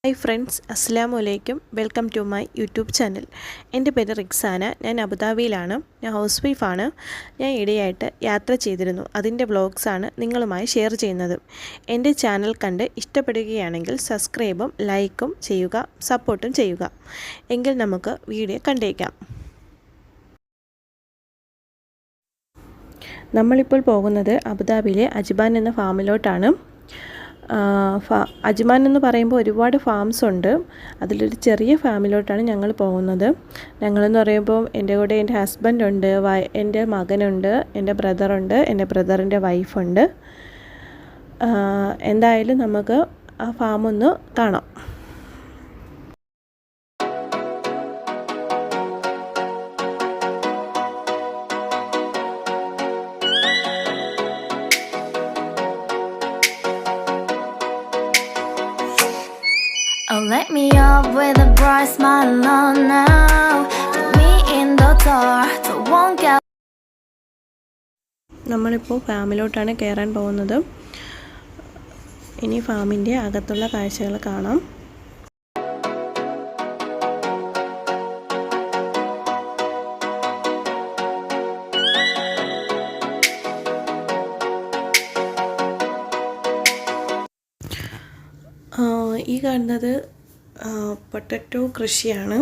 Hi friends, അസ്സലാമു welcome to my YouTube channel. എൻ്റെ പേര് റിക്സാന. ഞാൻ അബുദാബിയിലാണ്. ഞാൻ ഹൗസ് വൈഫാണ്. ഞാൻ ഇടയായിട്ട് യാത്ര ചെയ്തിരുന്നു. അതിൻ്റെ വ്ളോഗ്സാണ് നിങ്ങളുമായി ഷെയർ ചെയ്യുന്നത്. എൻ്റെ ചാനൽ കണ്ട് ഇഷ്ടപ്പെടുകയാണെങ്കിൽ സബ്സ്ക്രൈബും ലൈക്കും ചെയ്യുക, സപ്പോർട്ടും ചെയ്യുക. എങ്കിൽ നമുക്ക് വീഡിയോ കണ്ടേക്കാം. നമ്മളിപ്പോൾ പോകുന്നത് അബുദാബിയിലെ അജ്മാൻ എന്ന ഫാമിലോട്ടാണ്. അജ്മാൻ എന്ന് പറയുമ്പോൾ ഒരുപാട് ഫാംസ് ഉണ്ട്. അതിലൊരു ചെറിയ ഫാമിലോട്ടാണ് ഞങ്ങൾ പോകുന്നത്. ഞങ്ങളെന്ന് പറയുമ്പോൾ എൻ്റെ കൂടെ എൻ്റെ ഹസ്ബൻഡുണ്ട്, എൻ്റെ മകനുണ്ട്, എൻ്റെ ബ്രദറുണ്ട്, എൻ്റെ ബ്രദറിൻ്റെ വൈഫുണ്ട്. എന്തായാലും നമുക്ക് ആ ഫാമൊന്ന് കാണാം. Oh, let me up with a bright smile on now. Put me in the dark, so won't get. നമ്മളിപ്പോൾ ഫാമിലോട്ടാണ് കയറാൻ പോകുന്നത്. ഇനി ഫാമിൻ്റെ അകത്തുള്ള കാഴ്ചകൾ കാണാം. ഈ കാണുന്നത് പൊട്ടറ്റോ കൃഷിയാണ്.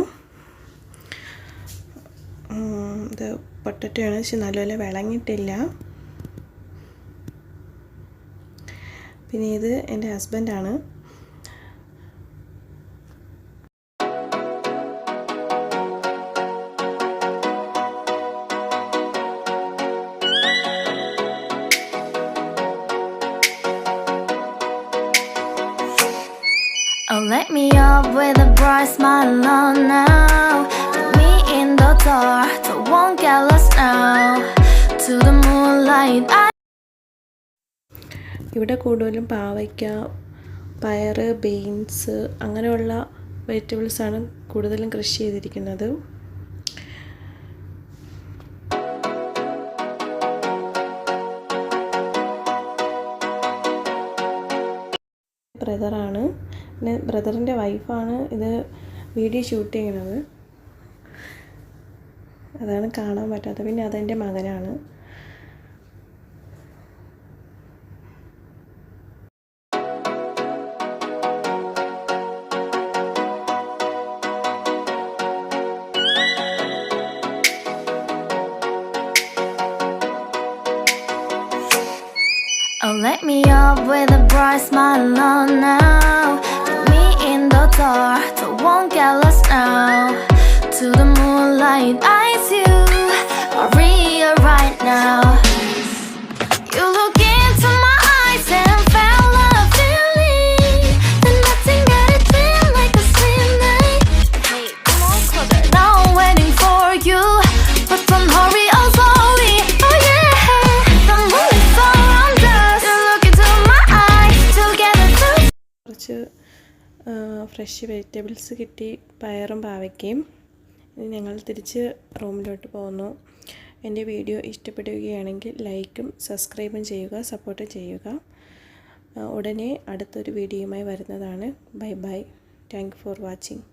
ഇത് പൊട്ടറ്റോ ആണ്, പക്ഷെ നല്ലപോലെ വിളങ്ങിയിട്ടില്ല. പിന്നെ ഇത് എൻ്റെ ഹസ്ബൻഡാണ്. Oh, let me up with a bright smile on now. Put me in the dark, so won't get lost now. To the moonlight. ഇവിടെ കൂടുതലും പാവയ്ക്ക, പയർ, ബീൻസ് അങ്ങനെയുള്ള വെജിറ്റബിൾസാണ് കൂടുതലും കൃഷി ചെയ്തിരിക്കുന്നത്. ബ്രദറാണ്, പിന്നെ ബ്രദറിൻ്റെ വൈഫാണ് ഇത് വീഡിയോ ഷൂട്ട് ചെയ്യണത്. അതാണ് കാണാൻ പറ്റാത്തത്. പിന്നെ അതെൻ്റെ മകനാണ്. Oh, let me up with a bright smile on now. Put me in the dark, so won't get lost now. To the moonlight, eyes you are real right now. You look into my eyes and felt a feeling that nothing got it feel like a slim night. Hey, come on closer. Now I'm waiting for you, but don't hurry, oh slowly. Oh yeah, the moon is surround us. You look into my eyes, together through. കുറച്ച് fresh vegetables കിട്ടി, പയറും പാവയ്ക്കയും. ഇനി ഞങ്ങൾ തിരിച്ച് റൂമിലോട്ട് പോകുന്നു. എൻ്റെ video ഇഷ്ടപ്പെടുകയാണെങ്കിൽ ലൈക്കും സബ്സ്ക്രൈബും ചെയ്യുക, സപ്പോർട്ട് ചെയ്യുക. ഉടനെ അടുത്തൊരു വീഡിയോയുമായി വരുന്നതാണ്. Bye bye. Thank you for watching.